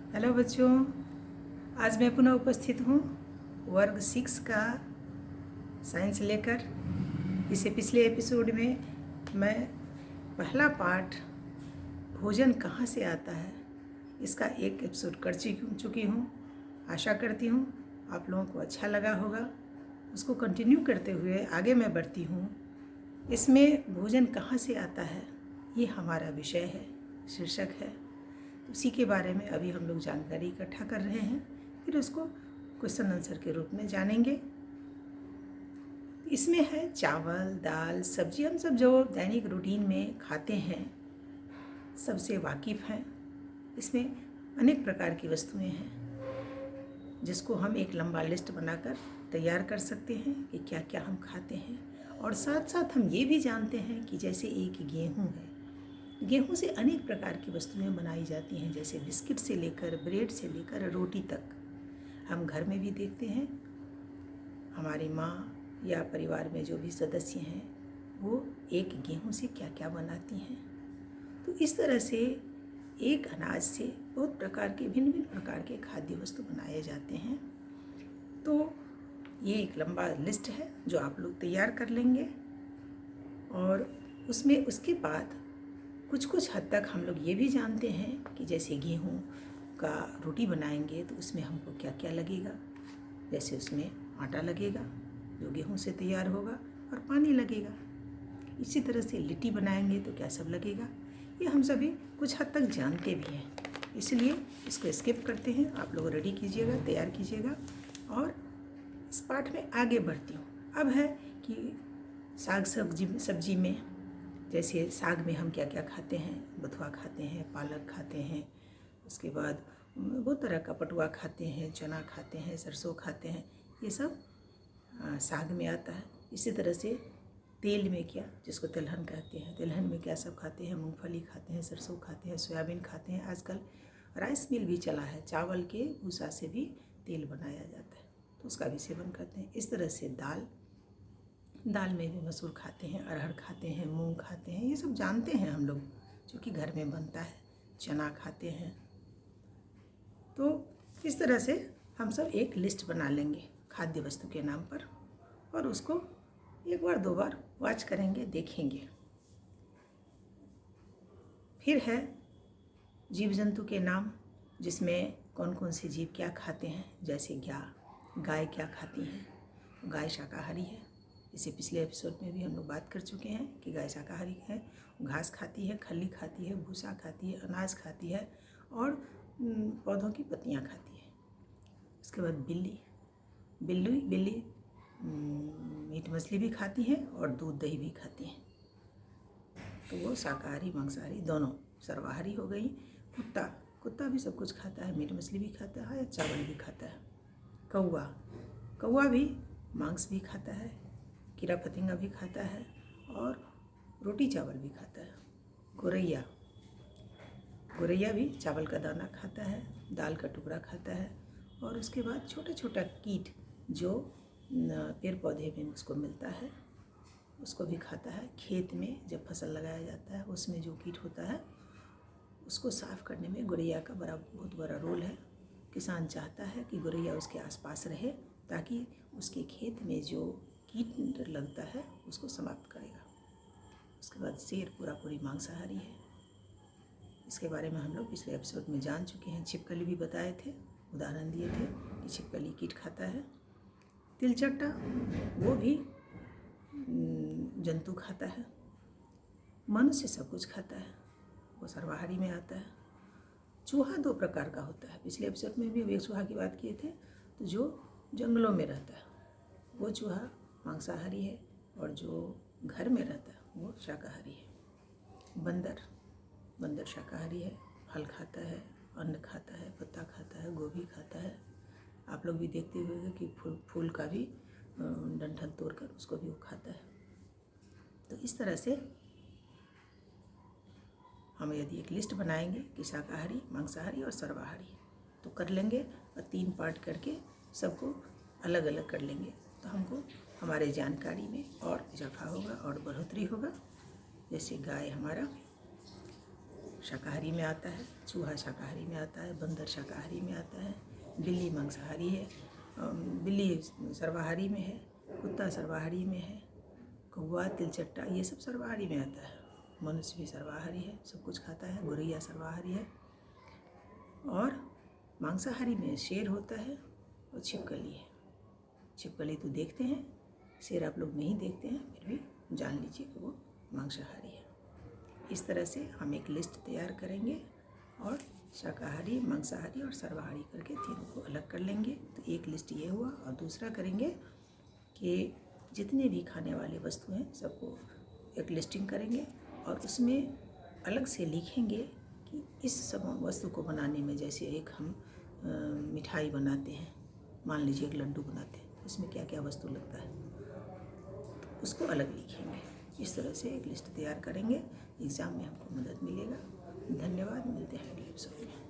Hello बच्चों, आज मैं पुनः उपस्थित हूँ वर्ग 6 का साइंस लेकर। इसे पिछले एपिसोड में मैं पहला पार्ट भोजन कहाँ से आता है इसका एक एपिसोड कर चुकी हूँ। आशा करती हूँ आप लोगों को अच्छा लगा होगा। उसको कंटिन्यू करते हुए आगे मैं बढ़ती हूँ। इसमें भोजन कहाँ से आता है ये हमारा विषय है, शीर्षक है। उसी के बारे में अभी हम लोग जानकारी इकट्ठा कर रहे हैं, फिर उसको क्वेश्चन आंसर के रूप में जानेंगे। इसमें है चावल, दाल, सब्जी, हम सब जो दैनिक रूटीन में खाते हैं सबसे वाकिफ़ हैं। इसमें अनेक प्रकार की वस्तुएं हैं जिसको हम एक लंबा लिस्ट बनाकर तैयार कर सकते हैं कि क्या क्या हम खाते हैं। और साथ साथ हम ये भी जानते हैं कि जैसे एक गेहूँ है, गेहूं से अनेक प्रकार की वस्तुएं बनाई जाती हैं, जैसे बिस्किट से लेकर ब्रेड से लेकर रोटी तक। हम घर में भी देखते हैं हमारी माँ या परिवार में जो भी सदस्य हैं वो एक गेहूं से क्या क्या बनाती हैं। तो इस तरह से एक अनाज से बहुत प्रकार के भिन्न भिन्न प्रकार के खाद्य वस्तु बनाए जाते हैं। तो ये एक लंबा लिस्ट है जो आप लोग तैयार कर लेंगे और उसमें उसके बाद कुछ हद तक हम लोग ये भी जानते हैं कि जैसे गेहूँ का रोटी बनाएंगे तो उसमें हमको क्या क्या लगेगा। जैसे उसमें आटा लगेगा जो गेहूँ से तैयार होगा और पानी लगेगा। इसी तरह से लिट्टी बनाएंगे तो क्या सब लगेगा, ये हम सभी कुछ हद तक जानते भी हैं। इसलिए इसको स्किप करते हैं। आप लोग रेडी कीजिएगा, तैयार कीजिएगा और इस पाठ में आगे बढ़ती हूँ। अब है कि साग सब्जी में, जैसे साग में हम क्या क्या खाते हैं, बथुआ खाते हैं, पालक खाते हैं, उसके बाद बहुत तरह का पटुआ खाते हैं, चना खाते हैं, सरसों खाते हैं, ये सब साग में आता है। इसी तरह से तेल में क्या, जिसको तिलहन कहते हैं, तिलहन में क्या सब खाते हैं, मूंगफली खाते हैं, सरसों खाते हैं, सोयाबीन खाते हैं। आजकल राइस मिल भी चला है, चावल के भूसा से भी तेल बनाया जाता है तो उसका भी सेवन करते हैं। इस तरह से दाल में भी मसूर खाते हैं, अरहर खाते हैं, मूंग खाते हैं, ये सब जानते हैं हम लोग जो कि घर में बनता है। चना खाते हैं। तो इस तरह से हम सब एक लिस्ट बना लेंगे खाद्य वस्तु के नाम पर और उसको एक बार दो बार वॉच करेंगे, देखेंगे। फिर है जीव जंतु के नाम, जिसमें कौन कौन से जीव क्या खाते हैं। जैसे गाय क्या खाती हैं, गाय शाकाहारी है। इसे पिछले एपिसोड में भी हम लोग बात कर चुके हैं कि गाय शाकाहारी है, घास खाती है, खली खाती है, भूसा खाती है, अनाज खाती है और पौधों की पत्तियां खाती है। उसके बाद बिल्ली मीट मछली भी खाती है और दूध दही भी खाती हैं। तो वो शाकाहारी मांसाहारी दोनों सर्वाहारी हो गई। कुत्ता भी सब कुछ खाता है, मीट मछली भी खाता है, चावल भी खाता है। कौवा भी मांस भी खाता है, कीड़ा फतिंगा भी खाता है और रोटी चावल भी खाता है। गोरैया भी चावल का दाना खाता है, दाल का टुकड़ा खाता है और उसके बाद छोटा छोटा कीट जो पेड़ पौधे में उसको मिलता है उसको भी खाता है। खेत में जब फसल लगाया जाता है उसमें जो कीट होता है उसको साफ़ करने में गोरैया का बहुत बड़ा रोल है। किसान चाहता है कि गोरैया उसके आसपास रहे ताकि उसके खेत में जो कीट लगता है उसको समाप्त करेगा। उसके बाद शेर पूरी मांसाहारी है। इसके बारे में हम लोग पिछले एपिसोड में जान चुके हैं। छिपकली भी बताए थे, उदाहरण दिए थे कि छिपकली कीट खाता है। तिलचट्टा वो भी जंतु खाता है। मनुष्य सब कुछ खाता है, वो सर्वाहारी में आता है। चूहा दो प्रकार का होता है, पिछले एपिसोड में भी एक चूहा की बात किए थे। तो जो जंगलों में रहता है वो चूहा मांसाहारी है और जो घर में रहता है वो शाकाहारी है। बंदर शाकाहारी है, फल खाता है, अन्न खाता है, पत्ता खाता है, गोभी खाता है। आप लोग भी देखते होंगे कि फूल का भी डंठल तोड़कर उसको भी वो खाता है। तो इस तरह से हम यदि एक लिस्ट बनाएंगे कि शाकाहारी, मांसाहारी और सर्वाहारी तो कर लेंगे और 3 पार्ट करके सबको अलग अलग कर लेंगे तो हमको हमारे जानकारी में और इजाफा होगा और बढ़ोतरी होगा। जैसे गाय हमारा शाकाहारी में आता है, चूहा शाकाहारी में आता है, बंदर शाकाहारी में आता है, बिल्ली मांसाहारी है, बिल्ली सर्वाहारी में है, कुत्ता सर्वाहारी में है, कौवा तिलचट्टा ये सब सर्वाहारी में आता है। मनुष्य भी सर्वाहारी है, सब कुछ खाता है। गौरैया सर्वाहारी है। और मांसाहारी में शेर होता है और छिपकली है। छिपकली तो देखते हैं, शेर आप लोग नहीं देखते हैं, फिर भी जान लीजिए कि वो मांसाहारी है। इस तरह से हम एक लिस्ट तैयार करेंगे और शाकाहारी, मांसाहारी और सर्वाहारी करके तीनों को अलग कर लेंगे। तो एक लिस्ट ये हुआ। और दूसरा करेंगे कि जितने भी खाने वाले वस्तु हैं सबको एक लिस्टिंग करेंगे और उसमें अलग से लिखेंगे कि इस सब वस्तु को बनाने में, जैसे एक हम मिठाई बनाते हैं, मान लीजिए एक लड्डू बनाते हैं, इसमें क्या क्या वस्तु लगता है तो उसको अलग लिखेंगे। इस तरह से एक लिस्ट तैयार करेंगे, एग्ज़ाम में हमको मदद मिलेगा। धन्यवाद, मिलते हैं अगले एपिसोड में।